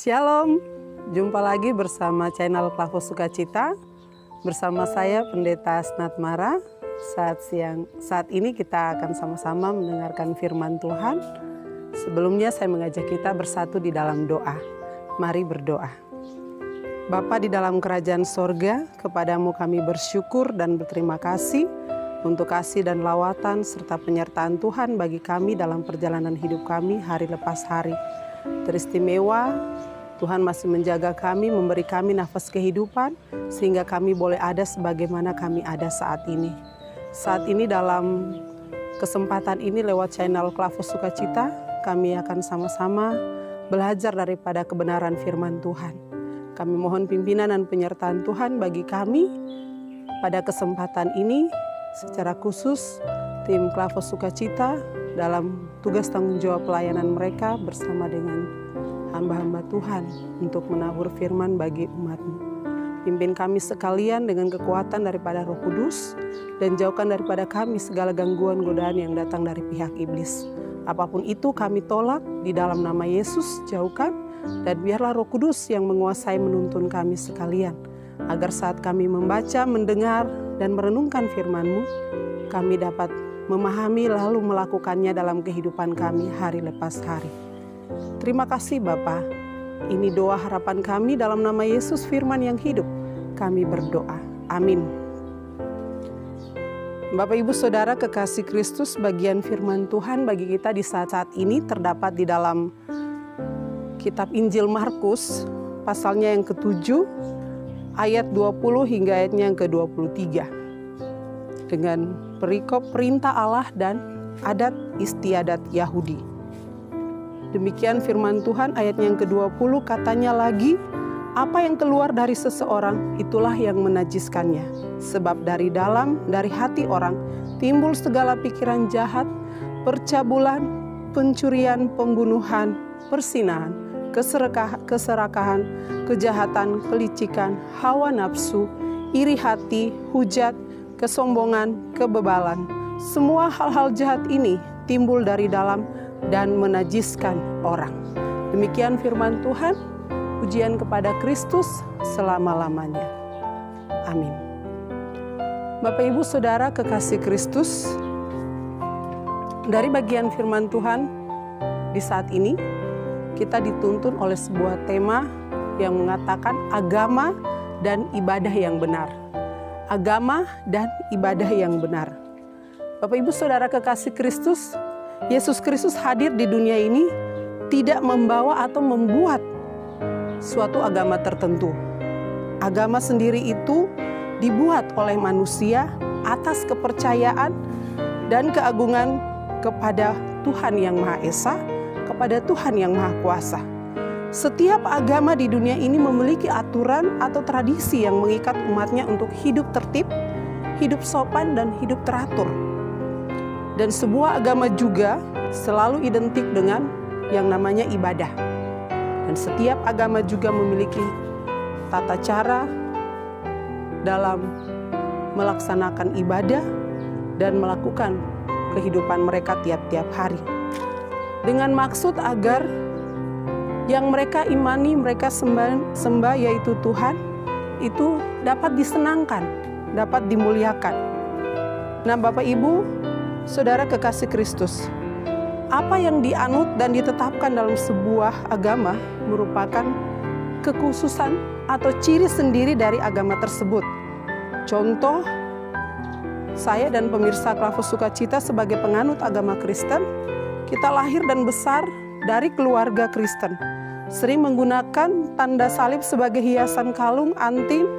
Shalom, jumpa lagi bersama channel Klavo Sukacita. Bersama saya Pendeta Asnat Mara. Saat ini kita akan sama-sama mendengarkan firman Tuhan. Sebelumnya saya mengajak kita bersatu di dalam doa. Mari berdoa. Bapa di dalam kerajaan sorga, kepadamu kami bersyukur dan berterima kasih untuk kasih dan lawatan serta penyertaan Tuhan bagi kami dalam perjalanan hidup kami hari lepas hari. Teristimewa, Tuhan masih menjaga kami, memberi kami nafas kehidupan, sehingga kami boleh ada sebagaimana kami ada saat ini. Saat ini dalam kesempatan ini lewat channel Klavo Sukacita, kami akan sama-sama belajar daripada kebenaran firman Tuhan. Kami mohon pimpinan dan penyertaan Tuhan bagi kami pada kesempatan ini, secara khusus tim Klavo Sukacita dalam tugas tanggung jawab pelayanan mereka bersama dengan hamba-hamba Tuhan untuk menabur firman bagi umat-Mu. Pimpin kami sekalian dengan kekuatan daripada Roh Kudus dan jauhkan daripada kami segala gangguan godaan yang datang dari pihak iblis. Apapun itu kami tolak di dalam nama Yesus, jauhkan, dan biarlah Roh Kudus yang menguasai menuntun kami sekalian, agar saat kami membaca, mendengar, dan merenungkan firman-Mu, kami dapat memahami lalu melakukannya dalam kehidupan kami hari lepas hari. Terima kasih Bapa. Ini doa harapan kami dalam nama Yesus firman yang hidup. Kami berdoa. Amin. Bapak Ibu Saudara kekasih Kristus, bagian firman Tuhan bagi kita di saat-saat ini terdapat di dalam kitab Injil Markus, pasalnya yang ke-7, ayat 20 hingga ayatnya yang ke-23. Dengan perikop perintah Allah dan adat istiadat Yahudi. Demikian firman Tuhan ayatnya yang ke-20, katanya lagi, apa yang keluar dari seseorang itulah yang menajiskannya. Sebab dari dalam, dari hati orang, timbul segala pikiran jahat, percabulan, pencurian, pembunuhan, persinahan, keserakahan, kejahatan, kelicikan, hawa nafsu, iri hati, hujat, kesombongan, kebebalan. Semua hal-hal jahat ini timbul dari dalam dan menajiskan orang. Demikian firman Tuhan, pujian kepada Kristus selama-lamanya. Amin. Bapak Ibu Saudara kekasih Kristus, dari bagian firman Tuhan di saat ini, kita dituntun oleh sebuah tema yang mengatakan agama dan ibadah yang benar. Agama dan ibadah yang benar. Bapak Ibu Saudara kekasih Kristus, Yesus Kristus hadir di dunia ini tidak membawa atau membuat suatu agama tertentu. Agama sendiri itu dibuat oleh manusia atas kepercayaan dan keagungan kepada Tuhan yang Maha Esa, kepada Tuhan yang Maha Kuasa. Setiap agama di dunia ini memiliki aturan atau tradisi yang mengikat umatnya untuk hidup tertib, hidup sopan, dan hidup teratur. Dan sebuah agama juga selalu identik dengan yang namanya ibadah. Dan setiap agama juga memiliki tata cara dalam melaksanakan ibadah dan melakukan kehidupan mereka tiap-tiap hari. Dengan maksud agar yang mereka imani, mereka sembah yaitu Tuhan, itu dapat disenangkan, dapat dimuliakan. Nah Bapak Ibu, Saudara kekasih Kristus, apa yang dianut dan ditetapkan dalam sebuah agama merupakan kekhususan atau ciri sendiri dari agama tersebut. Contoh, saya dan pemirsa Klavo Sukacita sebagai penganut agama Kristen, kita lahir dan besar dari keluarga Kristen. Sering menggunakan tanda salib sebagai hiasan kalung, anting,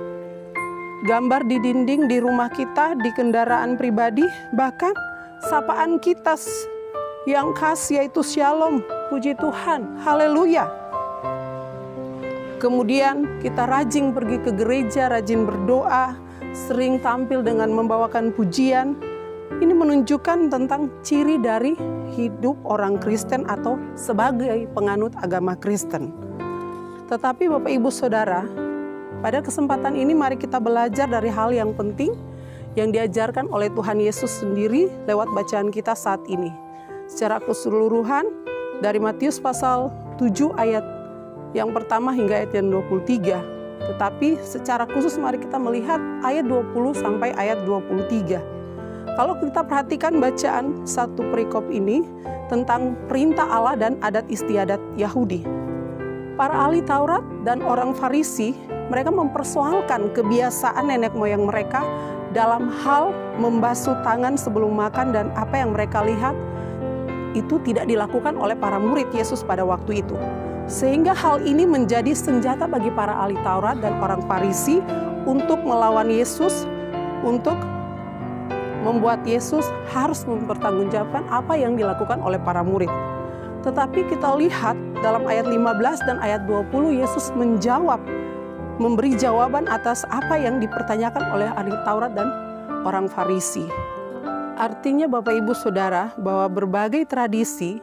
gambar di dinding di rumah kita, di kendaraan pribadi, bahkan sapaan kita yang khas yaitu Shalom, puji Tuhan, haleluya. Kemudian kita rajin pergi ke gereja, rajin berdoa, sering tampil dengan membawakan pujian. Ini menunjukkan tentang ciri dari hidup orang Kristen atau sebagai penganut agama Kristen. Tetapi Bapak Ibu Saudara, pada kesempatan ini mari kita belajar dari hal yang penting yang diajarkan oleh Tuhan Yesus sendiri lewat bacaan kita saat ini. Secara keseluruhan dari Matius pasal 7 ayat yang pertama hingga ayat yang 23. Tetapi secara khusus mari kita melihat ayat 20 sampai ayat 23. Kalau kita perhatikan bacaan satu perikop ini tentang perintah Allah dan adat istiadat Yahudi. Para ahli Taurat dan orang Farisi, mereka mempersoalkan kebiasaan nenek moyang mereka dalam hal membasuh tangan sebelum makan, dan apa yang mereka lihat itu tidak dilakukan oleh para murid Yesus pada waktu itu. Sehingga hal ini menjadi senjata bagi para ahli Taurat dan orang Farisi untuk melawan Yesus, untuk membuat Yesus harus mempertanggungjawabkan apa yang dilakukan oleh para murid. Tetapi kita lihat dalam ayat 15 dan ayat 20 Yesus menjawab, memberi jawaban atas apa yang dipertanyakan oleh ahli Taurat dan orang Farisi. Artinya Bapak Ibu Saudara bahwa berbagai tradisi,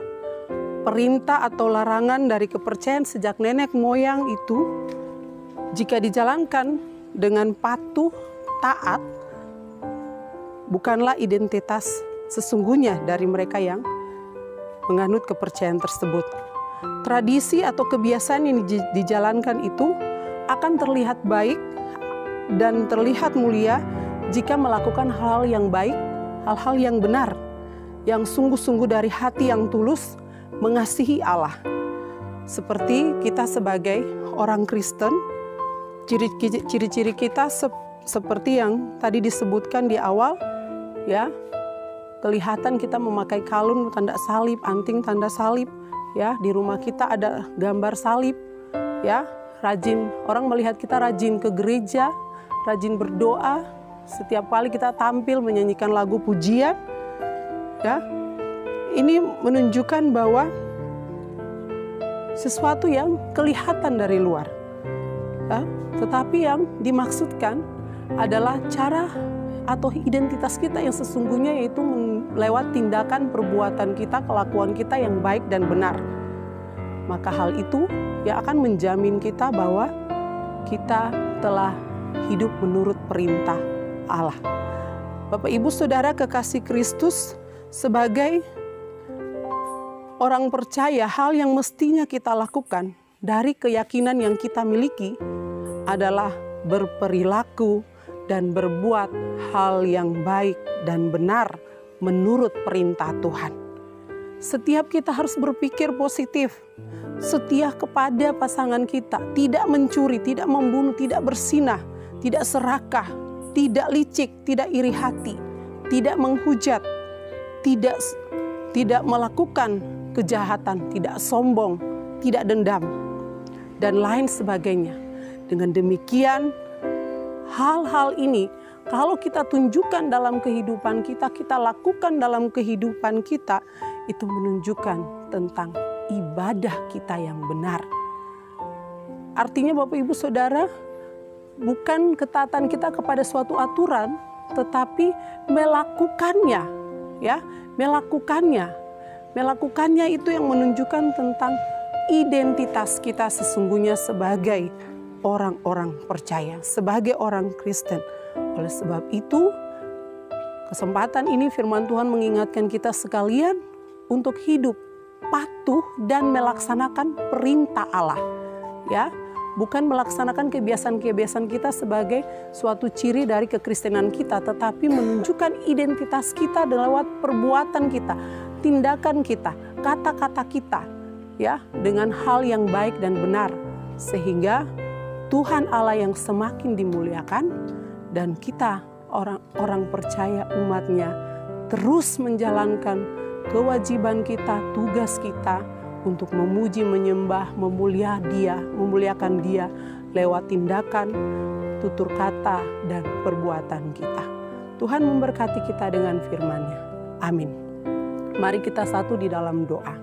perintah atau larangan dari kepercayaan sejak nenek moyang itu jika dijalankan dengan patuh, taat, bukanlah identitas sesungguhnya dari mereka yang menganut kepercayaan tersebut. Tradisi atau kebiasaan yang dijalankan itu akan terlihat baik dan terlihat mulia jika melakukan hal yang baik, hal-hal yang benar, yang sungguh-sungguh dari hati yang tulus mengasihi Allah. Seperti kita sebagai orang Kristen, ciri-ciri kita seperti yang tadi disebutkan di awal, ya, kelihatan kita memakai kalung tanda salib, anting tanda salib, ya, di rumah kita ada gambar salib, ya, rajin, orang melihat kita rajin ke gereja, rajin berdoa, setiap kali kita tampil menyanyikan lagu pujian, ya, ini menunjukkan bahwa sesuatu yang kelihatan dari luar, ya, tetapi yang dimaksudkan adalah cara atau identitas kita yang sesungguhnya, yaitu lewat tindakan, perbuatan kita, kelakuan kita yang baik dan benar. Maka hal itu yang akan menjamin kita bahwa kita telah hidup menurut perintah Allah. Bapak Ibu Saudara kekasih Kristus, sebagai orang percaya, hal yang mestinya kita lakukan dari keyakinan yang kita miliki adalah berperilaku dan berbuat hal yang baik dan benar menurut perintah Tuhan. Setiap kita harus berpikir positif, setia kepada pasangan kita, tidak mencuri, tidak membunuh, tidak berzinah, tidak serakah, tidak licik, tidak iri hati, tidak menghujat, tidak melakukan kejahatan, tidak sombong, tidak dendam, dan lain sebagainya. Dengan demikian, hal-hal ini kalau kita tunjukkan dalam kehidupan kita, kita lakukan dalam kehidupan kita, itu menunjukkan tentang ibadah kita yang benar. Artinya Bapak Ibu Saudara, bukan ketaatan kita kepada suatu aturan, tetapi melakukannya, ya, melakukannya. Melakukannya itu yang menunjukkan tentang identitas kita sesungguhnya sebagai orang-orang percaya, sebagai orang Kristen. Oleh sebab itu, kesempatan ini firman Tuhan mengingatkan kita sekalian untuk hidup patuh dan melaksanakan perintah Allah, ya, bukan melaksanakan kebiasaan-kebiasaan kita sebagai suatu ciri dari kekristenan kita, tetapi menunjukkan identitas kita lewat perbuatan kita, tindakan kita, kata-kata kita, ya, dengan hal yang baik dan benar, sehingga Tuhan Allah yang semakin dimuliakan dan kita orang-orang percaya umat-Nya terus menjalankan kewajiban kita, tugas kita untuk memuji, menyembah, memuliakan Dia lewat tindakan, tutur kata, dan perbuatan kita. Tuhan memberkati kita dengan firman-Nya. Amin. Mari kita satu di dalam doa.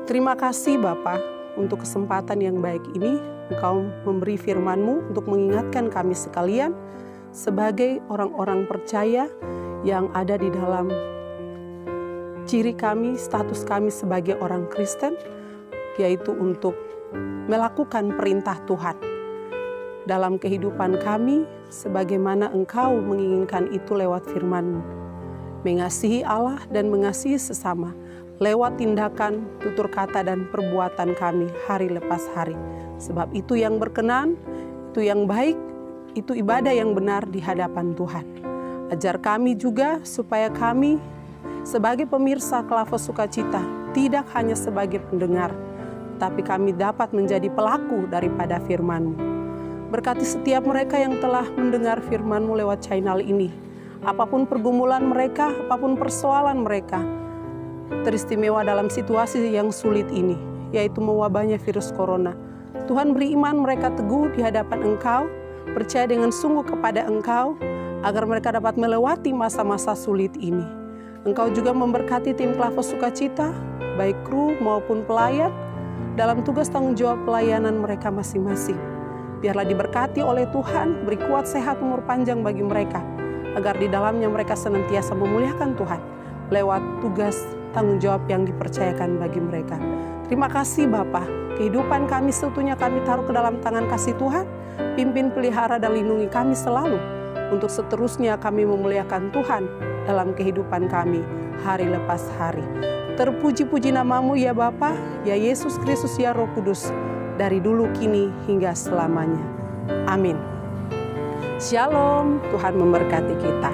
Terima kasih Bapa untuk kesempatan yang baik ini. Engkau memberi firman-Mu untuk mengingatkan kami sekalian sebagai orang-orang percaya yang ada di dalam ciri kami, status kami sebagai orang Kristen, yaitu untuk melakukan perintah Tuhan dalam kehidupan kami sebagaimana Engkau menginginkan itu lewat firman-Mu. Mengasihi Allah dan mengasihi sesama lewat tindakan, tutur kata, dan perbuatan kami hari lepas hari. Sebab itu yang berkenan, itu yang baik, itu ibadah yang benar di hadapan Tuhan. Ajar kami juga supaya kami sebagai pemirsa Kelapo Sukacita tidak hanya sebagai pendengar, tapi kami dapat menjadi pelaku daripada firman-Mu. Berkati setiap mereka yang telah mendengar firman-Mu lewat channel ini. Apapun pergumulan mereka, apapun persoalan mereka, teristimewa dalam situasi yang sulit ini, yaitu mewabahnya virus corona. Tuhan beri iman mereka teguh di hadapan Engkau, percaya dengan sungguh kepada Engkau, agar mereka dapat melewati masa-masa sulit ini. Engkau juga memberkati tim Kelapo Sukacita, baik kru maupun pelayan, dalam tugas tanggung jawab pelayanan mereka masing-masing. Biarlah diberkati oleh Tuhan, beri kuat sehat umur panjang bagi mereka, agar di dalamnya mereka senantiasa memuliakan Tuhan, lewat tugas tanggung jawab yang dipercayakan bagi mereka. Terima kasih Bapa, kehidupan kami seutuhnya kami taruh ke dalam tangan kasih Tuhan, pimpin, pelihara, dan lindungi kami selalu, untuk seterusnya kami memuliakan Tuhan dalam kehidupan kami hari lepas hari. Terpuji-puji nama-Mu ya Bapa, ya Yesus Kristus, ya Roh Kudus, dari dulu kini hingga selamanya. Amin. Shalom, Tuhan memberkati kita.